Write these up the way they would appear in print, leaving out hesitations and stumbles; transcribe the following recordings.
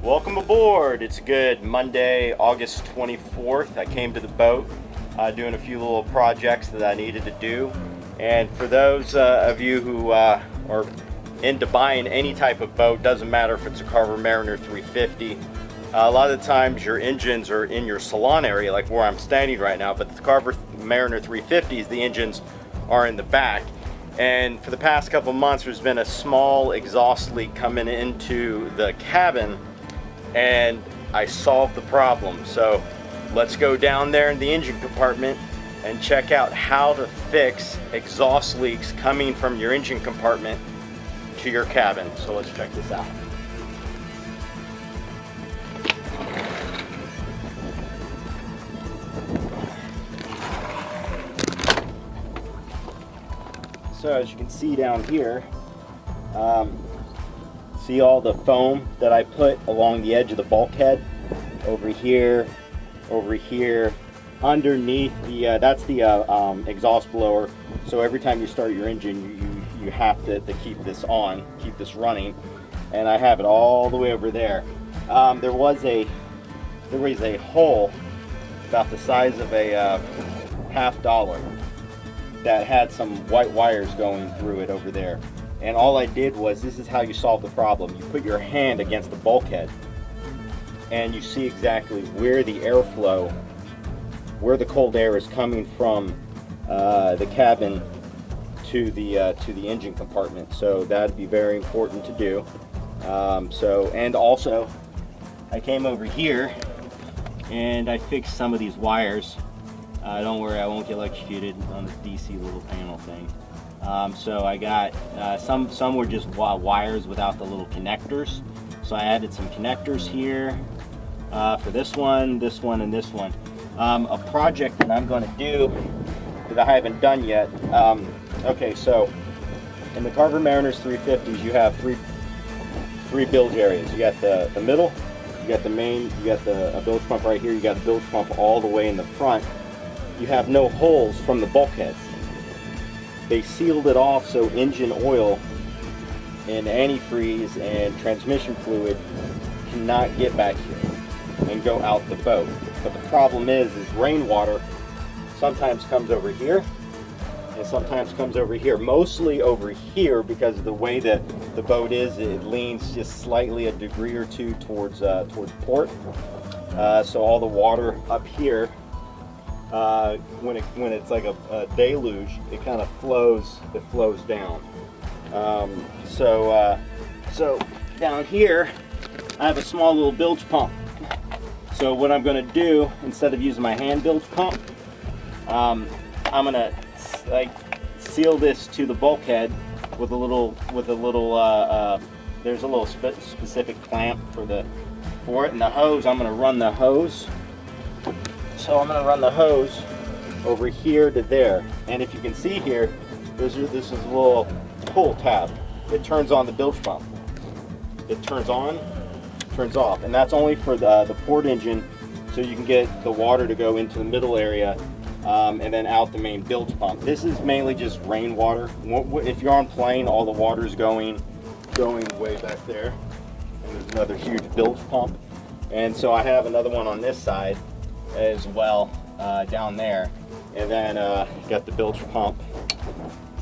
Welcome aboard. It's a good Monday, August 24th. I came to the boat doing a few little projects that I needed to do. And for those of you who are into buying any type of boat, doesn't matter if it's a Carver Mariner 350, a lot of the times your engines are in your salon area, like where I'm standing right now, but the Carver Mariner 350s, the engines are in the back. And for the past couple months, there's been a small exhaust leak coming into the cabin, and I solved the problem. So let's go down there in the engine compartment and check out how to fix exhaust leaks coming from your engine compartment to your cabin. So let's check this out. So as you can see down here, see all the foam that I put along the edge of the bulkhead, over here, underneath the, that's the exhaust blower. So every time you start your engine, you have to keep this on, keep this running. And I have it all the way over there. There was a hole about the size of a $50 that had some white wires going through it over there. And all I did was, this is how you solve the problem. You put your hand against the bulkhead and you see exactly where the airflow, where the cold air is coming from the cabin to the engine compartment. So that'd be very important to do. And also I came over here and I fixed some of these wires. Don't worry, I won't get electrocuted on this DC little panel thing. So I got some were just wires without the little connectors. So I added some connectors here for this one, and this one. A project that I'm going to do that I haven't done yet. Okay, so in the Carver Mariners 350s, you have three bilge areas. You got the middle, you got the main, you got a bilge pump right here, you got a bilge pump all the way in the front. You have no holes from the bulkheads. They sealed it off so engine oil and antifreeze and transmission fluid cannot get back here and go out the boat. But the problem is rainwater sometimes comes over here and sometimes comes over here. Mostly over here because of the way that the boat is. It leans just slightly a degree or two towards port. So all the water up here, when it's like a deluge, it kind of flows down. So down here I have a small little bilge pump. So what I'm going to do, instead of using my hand bilge pump, I'm going to seal this to the bulkhead with a little there's a little specific clamp for it, and the hose, I'm going to run the hose. So I'm going to run the hose over here to there, and if you can see here, this is a little pull tab. It turns on the bilge pump. It turns on, turns off, and that's only for the port engine, so you can get the water to go into the middle area and then out the main bilge pump. This is mainly just rainwater. If you're on plane, all the water is going way back there, and there's another huge bilge pump. And so I have another one on this side as well, down there, and then got the bilge pump.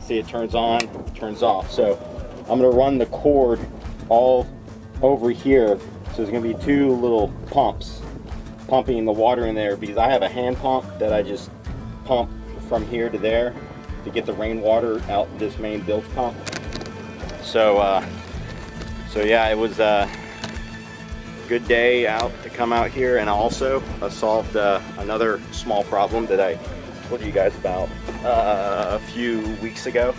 See, it turns on, turns off. So I'm going to run the cord all over here. So there's going to be two little pumps pumping the water in there, because I have a hand pump that I just pump from here to there to get the rainwater out this main bilge pump. So yeah, it was good day out to come out here, and also I solved another small problem that I told you guys about a few weeks ago.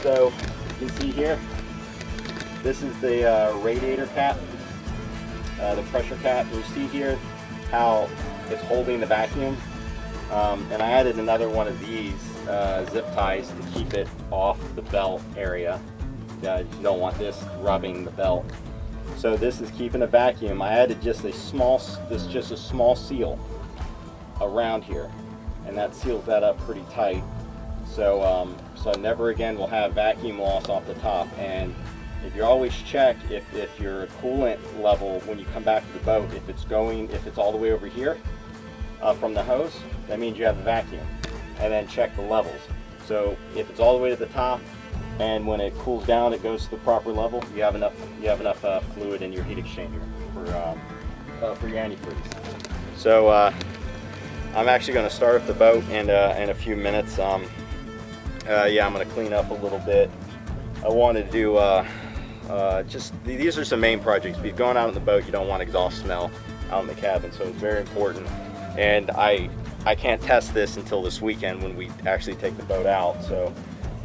So you can see here, this is the radiator cap, the pressure cap. You see here how it's holding the vacuum, and I added another one of these zip ties to keep it off the belt area. You don't want this rubbing the belt. So this is keeping a vacuum. I added just a small seal around here, and that seals that up pretty tight. So never again will have vacuum loss off the top. And if you always check if your coolant level when you come back to the boat, if it's all the way over here from the hose, that means you have a vacuum. And then check the levels. So if it's all the way to the top, and when it cools down, it goes to the proper level, you have enough fluid in your heat exchanger for your antifreeze. So I'm actually going to start up the boat in a few minutes. Yeah, I'm going to clean up a little bit. I want to do these are some main projects. If you're going out in the boat, you don't want exhaust smell out in the cabin, so it's very important. And I can't test this until this weekend when we actually take the boat out. So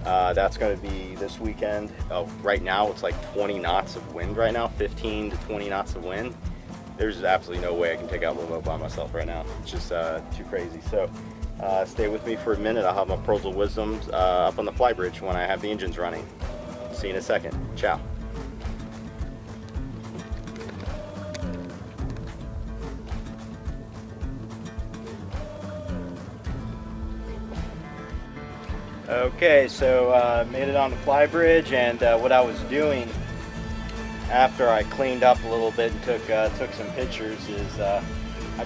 that's going to be this weekend. Right now it's like 20 knots of wind right now, 15 to 20 knots of wind. There's absolutely no way I can take out the boat by myself right now. It's just too crazy. So stay with me for a minute. I'll have my pearls of wisdoms up on the fly bridge when I have the engines running. See you in a second. Ciao. Okay, so made it on the fly bridge, and what I was doing after I cleaned up a little bit and took some pictures is I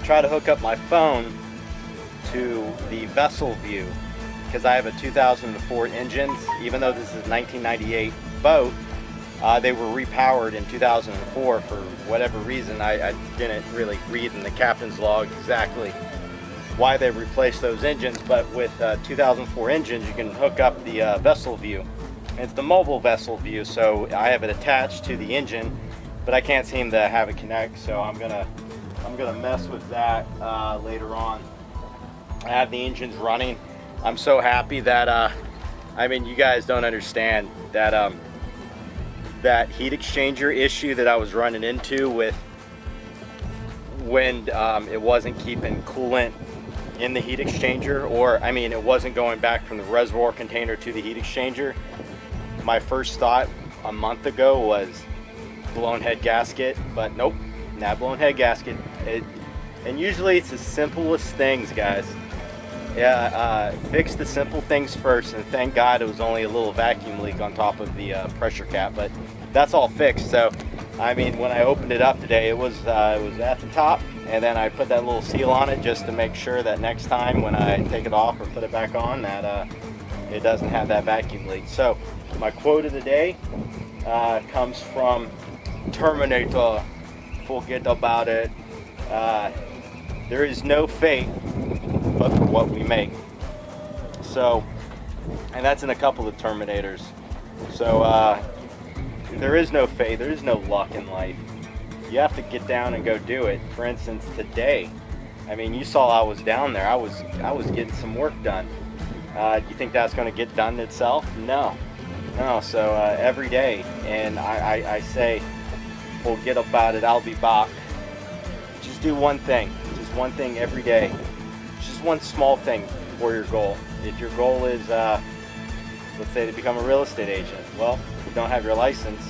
try to hook up my phone to the vessel view, because I have a 2004 engines. Even though this is a 1998 boat, they were repowered in 2004 for whatever reason. I didn't really read in the captain's log exactly why they replaced those engines, but with 2004 engines you can hook up the vessel view. And it's the mobile vessel view, so I have it attached to the engine, but I can't seem to have it connect, so I'm gonna mess with that later on. I have the engines running. I'm so happy that I mean, you guys don't understand that that heat exchanger issue that I was running into with when it wasn't keeping coolant in the heat exchanger, or I mean it wasn't going back from the reservoir container to the heat exchanger. My first thought a month ago was blown head gasket, but nope, not blown head gasket. And usually it's the simplest things, guys. Yeah, fix the simple things first, and thank God it was only a little vacuum leak on top of the pressure cap, but that's all fixed. So I mean, when I opened it up today, it was at the top, and then I put that little seal on it just to make sure that next time when I take it off or put it back on, that it doesn't have that vacuum leak. So my quote of the day comes from Terminator. Forget about it. There is no fate but for what we make. So, and that's in a couple of Terminators. So there is no fate, there is no luck in life. You have to get down and go do it. For instance, today, I mean, you saw I was down there. I was getting some work done. Do you think that's going to get done itself? No. So every day, and I say, forget about it, I'll be back. Just do one thing. Just one thing every day. Just one small thing for your goal. If your goal is, let's say, to become a real estate agent, well, if you don't have your license,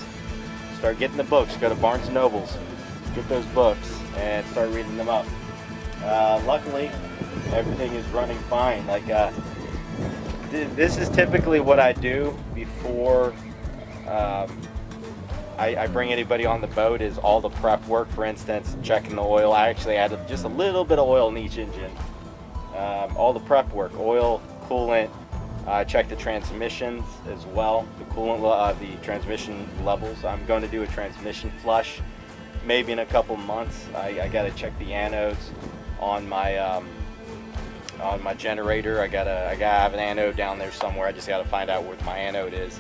start getting the books. Go to Barnes & Nobles, get those books, and start reading them up. Luckily, everything is running fine. Like, this is typically what I do before I bring anybody on the boat, is all the prep work. For instance, checking the oil. I actually added just a little bit of oil in each engine. All the prep work, oil, coolant, check the transmissions as well, the coolant, the transmission levels. I'm going to do a transmission flush maybe in a couple months. I got to check the anodes on my generator. I gotta have an anode down there somewhere. I just got to find out where my anode is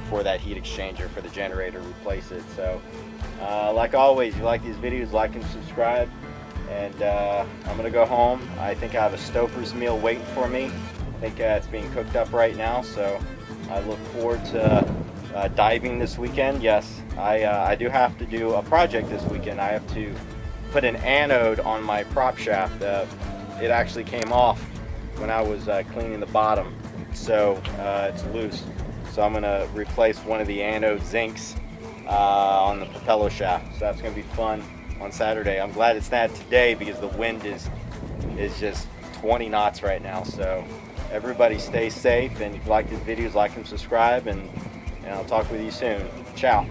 for that heat exchanger for the generator, replace it. So like always, if you like these videos, like and subscribe. And I'm gonna go home. I think I have a Stouffer's meal waiting for me. I think it's being cooked up right now, so I look forward to diving this weekend. Yes, I do have to do a project this weekend. I have to put an anode on my prop shaft. It actually came off when I was cleaning the bottom, so it's loose. So I'm gonna replace one of the anode zincs on the propeller shaft. So that's gonna be fun on Saturday. I'm glad it's not today because the wind is just 20 knots right now. So everybody stay safe, and if you like these videos, like and subscribe, and I'll talk with you soon. Ciao.